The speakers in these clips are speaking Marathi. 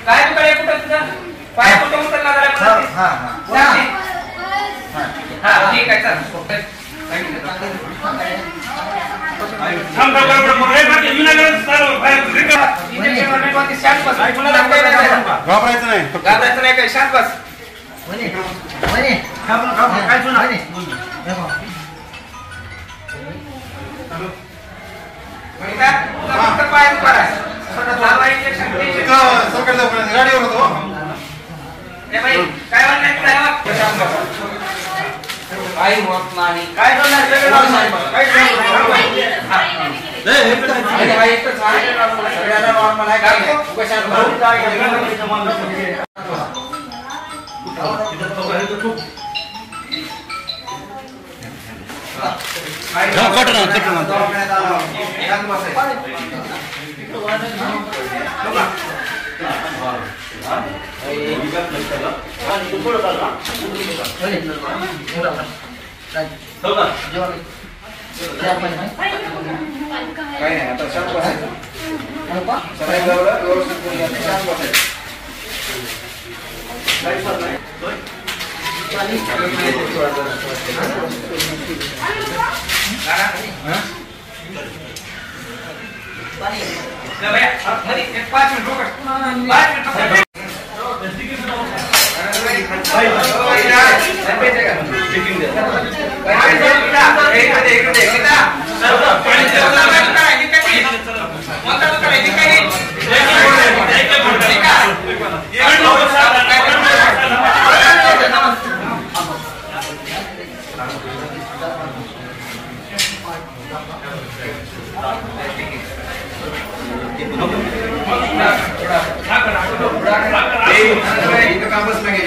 काय दुकान आहे कुठं तुझं? पाय कुठं उचलला जरा? हा ठीक आहे चल. घाबरायचं नाही काय शांत बस. गाडीवर होतो काही होत नाही. काय नाही आता शांत बसायचं. व्यवस्थित शांत बसायचं. कामच नाही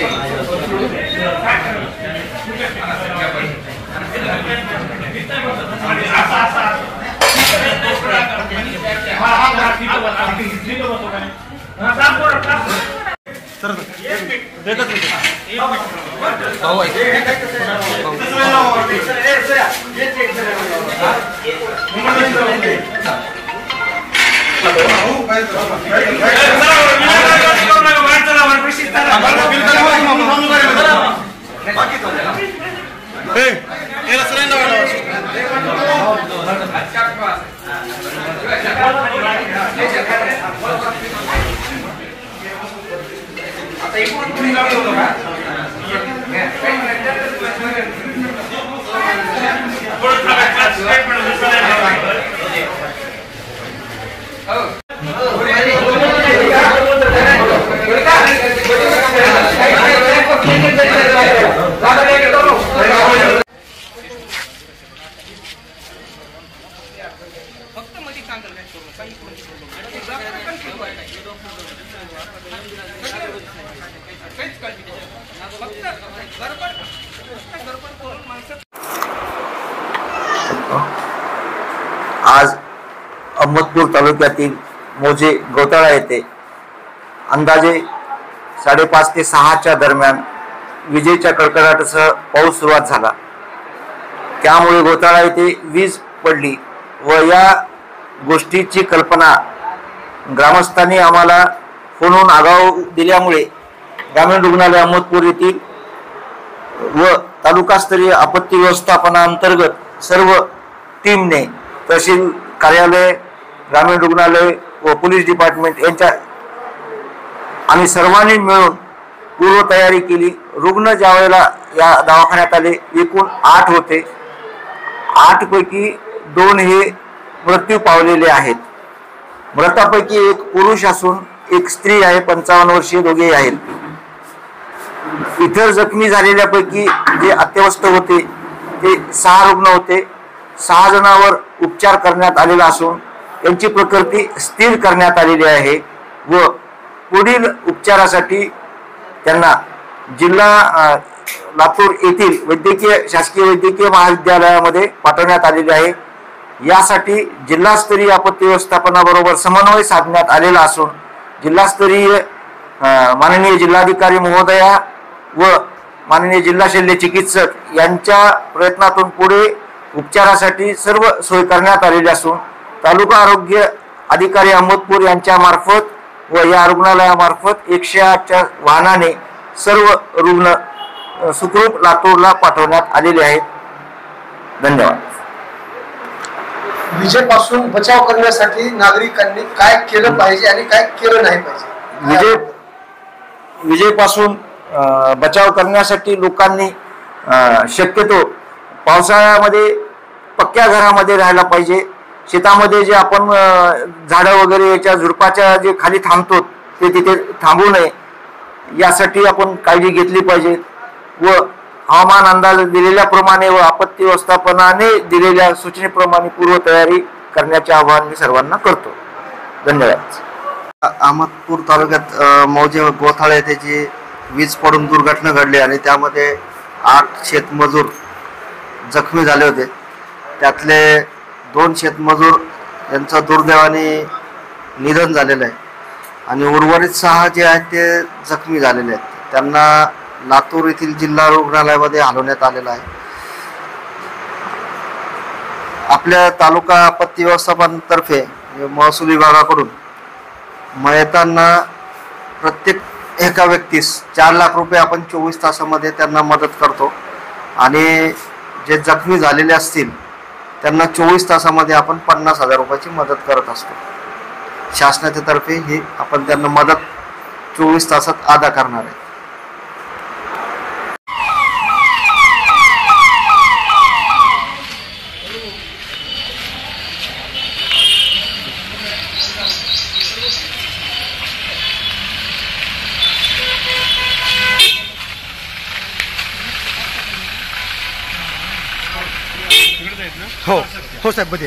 आज अहमदपूर तालुक्यातील मोजे गौताळा येथे अंदाजे 5:30 ते 6च्या दरम्यान विजेच्या कडकडाटासह पाऊस सुरुवात झाला. त्यामुळे गौताळा येथे वीज पडली व या गोष्टीची कल्पना ग्रामस्थांनी आम्हाला फोनवरून आगाऊ दिल्यामुळे ग्रामीण रुग्णालय अहमदपूर येथील व तालुकास्तरीय आपत्ती व्यवस्थापनाअंतर्गत सर्व टीमने तहसील कार्यालय, ग्रामीण रुग्णालय व पोलीस डिपार्टमेंट यांच्या आम्ही सर्वांनी मिळून पूर्वतयारी केली. रुग्ण ज्यावेळेला या दवाखान्यात आले एकूण 8 होते. 8 पैकी 2 हे मृत्यू पावलेले आहेत. मृतापैकी एक पुरुष असून एक स्त्री आहे, 55 वर्षीय दोघे आहेत. इतर जखमी झालेल्यापैकी जे अत्यवस्थ होते ते 6 रुग्ण होते. 6 जणांवर उपचार करण्यात आलेला असून त्यांची प्रकृती स्थिर करण्यात आलेली आहे व पुढील उपचारासाठी त्यांना जिल्हा लातूर येथील शासकीय वैद्यकीय महाविद्यालयामध्ये पाठवण्यात आलेले आहे. यासाठी जिल्हास्तरीय आपत्ती व्यवस्थापनाबरोबर समन्वय साधण्यात आलेला असून जिल्हास्तरीय माननीय जिल्हाधिकारी महोदया व माननीय जिल्हा शल्य चिकित्सक यांच्या प्रयत्नातून पुढे उपचारासाठी सर्व सोय करण्यात आलेली असून तालुका आरोग्य अधिकारी अहमदपूर यांच्या मार्फत व या रुग्णालयामार्फत 108च्या वाहनाने सर्व रुग्ण सुखरूप लातूरला पाठवण्यात आलेले आहेत. धन्यवाद. विजेपासून बचाव करण्यासाठी नागरिकांनी काय केलं पाहिजे आणि काय केलं नाही पाहिजे? विजेपासून बचाव करण्यासाठी लोकांनी शक्यतो पावसाळ्यामध्ये पक्क्या घरामध्ये राहायला पाहिजे. शेतामध्ये जे आपण झाडं वगैरे याच्या झुडपाच्या जे खाली थांबतो ते तिथे थांबू नये यासाठी आपण काळजी घेतली पाहिजे व हवामान अंदाज दिलेल्याप्रमाणे व आपत्ती व्यवस्थापनाने दिलेल्या सूचनेप्रमाणे पूर्वतयारी करण्याचे आवाहन मी सर्वांना करतो. धन्यवाद. अहमदपूर तालुक्यात मौजे गोथाळे येथे जी वीज पडून दुर्घटना घडली आणि त्यामध्ये 8 शेतमजूर जखमी झाले होते. त्यातले 2 शेतमजूर यांचं दुर्दैवाने निधन झालेलं आहे आणि उर्वरित 6 जे आहेत ते जखमी झालेले आहेत. त्यांना लातूर येथील जिल्हा रुग्णालयामध्ये हलवण्यात आलेलं आहे. आपल्या तालुका आपत्ती व्यवस्थापनातर्फे महसूल विभागाकडून मयतांना प्रत्येक एका व्यक्तीस 4 लाख रुपये आपण 24 तासामध्ये त्यांना मदत करतो आणि जे जखमी झालेले असतील त्यांना 24 तासामध्ये आपण 50,000 रुपयाची मदत करत असतो. शासनाच्या तर्फे ही आपण त्यांना मदत 24 तासात अदा करणार आहे. हो साहेब बघा.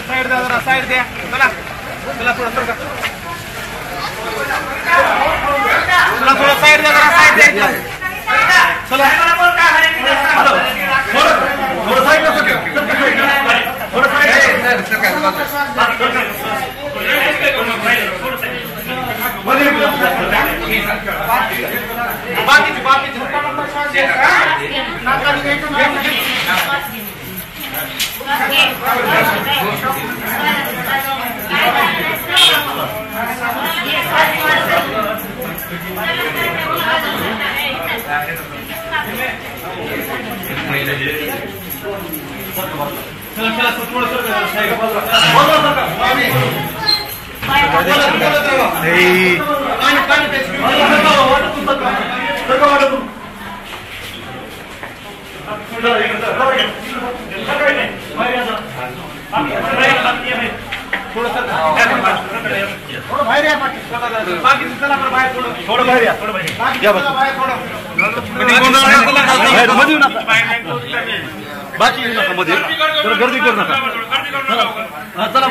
साइड द्या जरा, साइड द्या. चला चला थोडं सरका. चला थोडं साइड द्या जरा, साइड द्या. चला थोडं साइड द्या. थोडं गर्दी करू नका. चला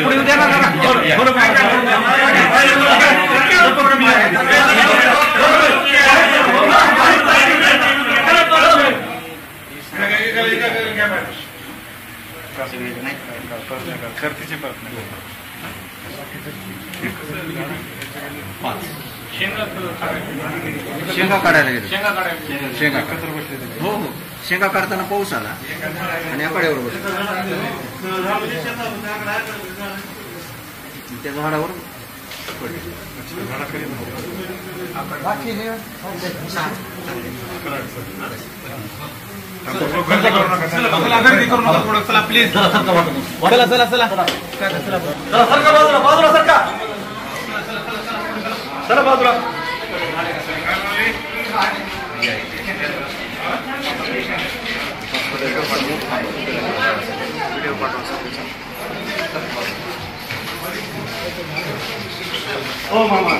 पुढे द्या ना. शेंगा काढायला गेलो. शेंगा हो हो शेंगा काढताना पाऊस आला आणि आकड्यावर बसलो. त्या झाडावर गर्दी करू नका थोडं. चला प्लीज. चला चला चला सरका बाजूला. बाजूला सरका. चला बाजूला. हो मामा.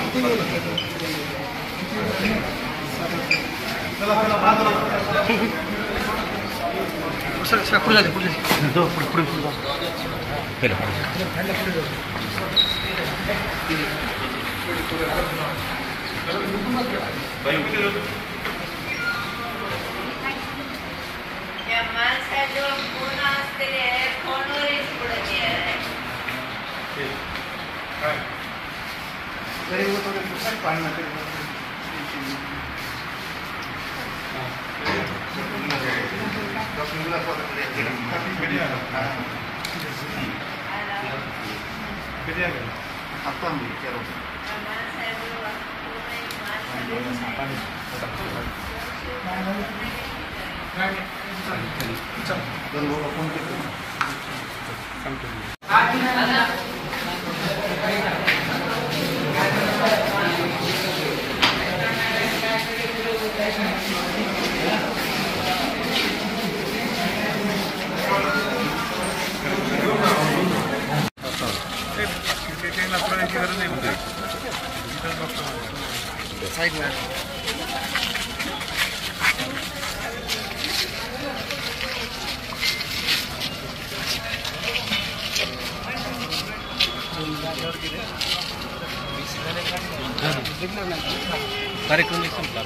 कार्यक्रम संपला.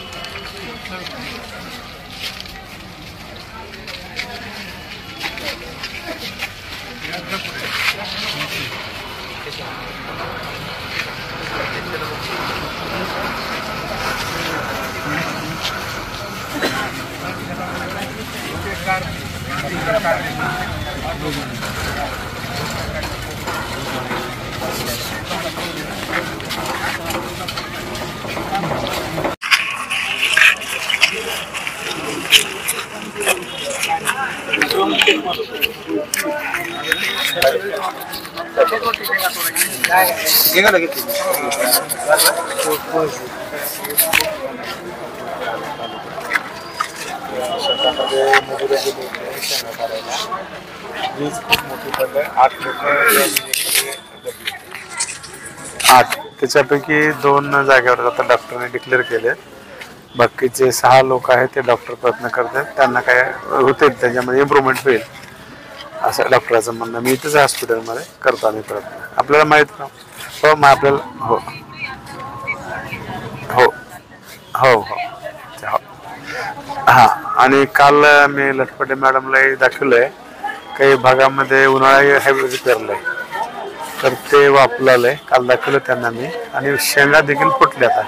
आठ त्याच्यापैकी 2 जागेवर आता डॉक्टरने डिक्लेअर केले. बाकीचे 6 लोक आहेत ते डॉक्टर प्रयत्न करतात, त्यांना काय होते त्याच्यामध्ये इम्प्रूव्हमेंट होईल असं डॉक्टरांचं म्हणणं. मी इथंच हॉस्पिटलमध्ये करतो आम्ही प्रयत्न. आपल्याला माहित ना हो मग आपल्याला हो हो हो हो हां. आणि काल मी लटपटे मॅडमलाही दाखवलंय, काही भागामध्ये उन्हाळी हायब्रिड पेरलंय तर ते वापरलंय. काल दाखवलं त्यांना मी. आणि शेंगा देखील फुटल्या आता.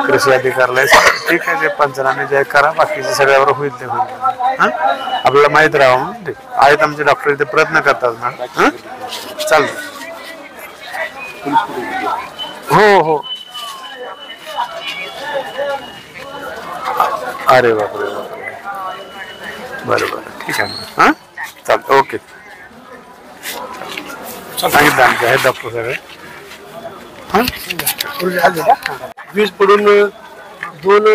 कृषी अधिकाऱ्याला ठीक आहे, ते पंचनामे जे करा, बाकीचे सगळ्यावर होईल ते होईल. हां आपल्याला माहीत राहावं म्हणून ठीक आहेत. आमचे डॉक्टर इथे प्रयत्न करतात मॅडम. हां चालतं. हो हो अरे बापरे बापरे बरं बरं ठीक आहे. हां चालतं ओके. सांगितलं आमचे आहेत डॉक्टर सगळे. वीज पडून 2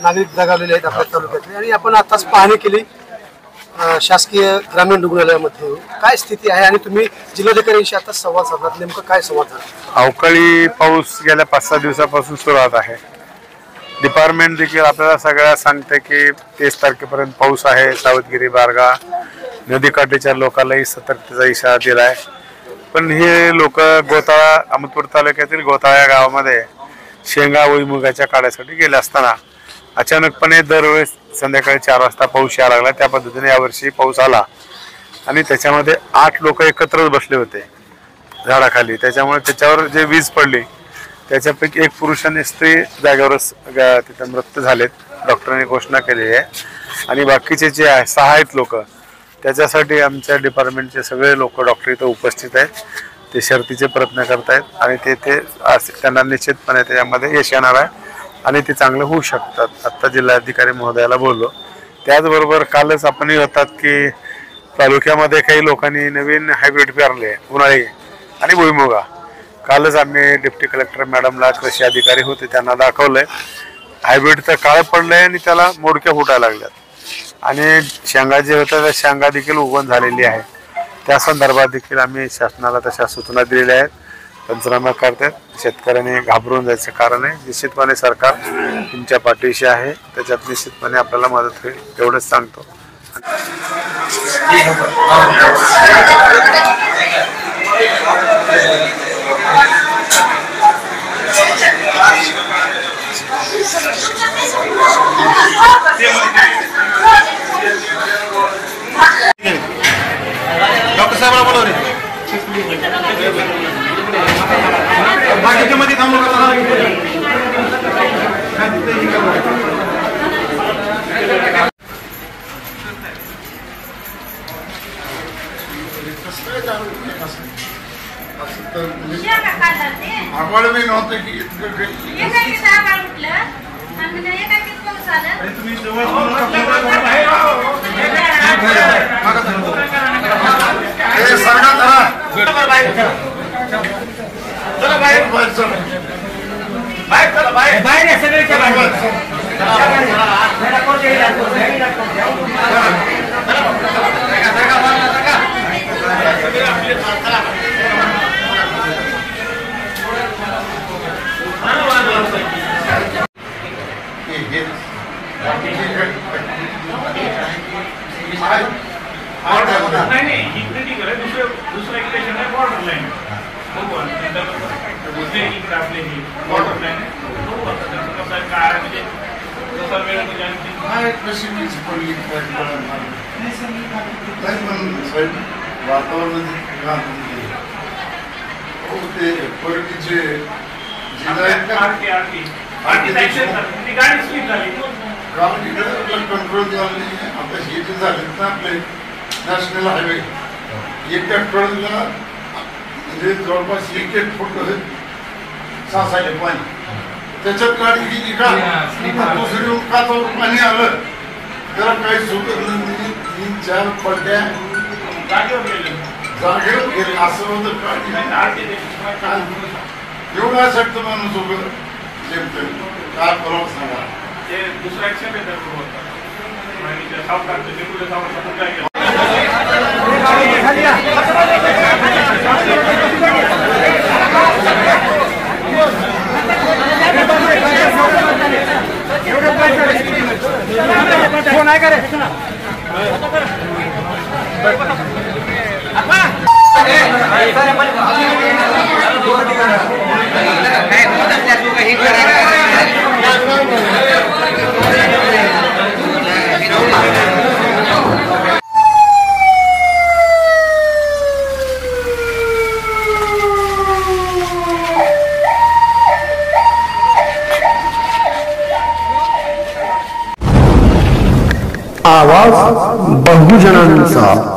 नागरिक दगावलेले आहेत आपल्या तालुक्यातले. आणि आपण आताच पाहणी केली शासकीय ग्रामीण रुग्णालयामध्ये. काय स्थिती आहे आणि तुम्ही जिल्हाधिकाऱ्यांशी आता संवाद साधलात, नेमकं काय संवाद झाला? अवकाळी पाऊस गेल्या 5-6 दिवसापासून सुरुवात आहे. डिपार्टमेंट देखील आपल्याला सगळ्या सांगते की 30 तारखेपर्यंत पाऊस आहे. सावधगिरी बाळगा. नदीकाठीच्या लोकांनाही सतर्कतेचा इशारा दिलाय. पण हे लोक गोताळा अहमदपूर तालुक्यातील गोताळा या गावामध्ये शेंगा भुईमुगाच्या काढ्यासाठी गेले असताना अचानकपणे दरवेळेस संध्याकाळी 4 वाजता पाऊस यायला लागला. त्या पद्धतीने यावर्षी पाऊस आला आणि त्याच्यामध्ये 8 लोक एकत्रच बसले होते झाडाखाली. त्याच्यामुळे त्याच्यावर जे वीज पडली त्याच्यापैकी 1 पुरुष आणि स्त्री जागेवरच तिथे मृत्यू झालेत. डॉक्टरांनी घोषणा केलेली आहे. आणि बाकीचे जे आहे 6 आहेत लोक, त्याच्यासाठी आमच्या डिपार्टमेंटचे सगळे लोक डॉक्टर इथं उपस्थित आहेत. ते शर्थीचे प्रयत्न करतायत आणि ते त्यांना निश्चितपणे त्याच्यामध्ये यश येणार आहे आणि ते चांगलं होऊ शकतात. आत्ता जिल्हाधिकारी महोदयाला बोललो. त्याचबरोबर कालच आपण होतात की तालुक्यामध्ये काही लोकांनी नवीन हायब्रिड पेरले उन्हाळी आणि भुईमुगा. कालच आम्ही डिप्टी कलेक्टर मॅडमला, कृषी अधिकारी होते त्यांना दाखवलंय. हायब्रिड तर काळं पडलंय आणि त्याला मोडक्या फुटायला लागल्यात. आणि शेंगा जे होत्या त्या शेंगा देखील उगवण झालेली आहे. त्या संदर्भात देखील आम्ही शासनाला तशा सूचना दिलेल्या आहेत. पंचनामा करतात. शेतकऱ्यांनी घाबरून जायचं कारण आहे. निश्चितपणे सरकार तुमच्या पाठीशी आहे, त्याच्यात निश्चितपणे आपल्याला मदत होईल एवढंच सांगतो. डॉक्टर साहेबांना बोलव रे. बाकीच्या मध्ये थांबू नका. आम्हाला मी नव्हतं की तुम्ही चला बाहेर बाहेर सगळ्याच्या नाही ही क्रिटिकल आहे. दुसरं एक पेशंट आहे बॉर्डर लाईन. बघू इकडे आपले ही बॉर्डर लाईन आहे. बघू आता त्याचं कसं आहे काय म्हणजे जसा वेळ म्हणजे वातावरण गाडी स्लीप झाली कंट्रोल झाले. आता हे जे झालेत ना आपले नॅशनल हायवे एक आठवड्याला म्हणजे जवळपास 1-1 फूट सासायले पाणी. त्याच्यात गाडी गेली का दुसरी काचावर पाणी आलं त्याला काही सुटत नाही. 3-4 पडद्या जागेवर गेले असं होतं. गाडी एवढं असं माणूस उभं जेमतेम काय करावं सांगा. ते दुसरा ऍक्शन आहे फोन आहे का रे. आवाज बहुजनांचा.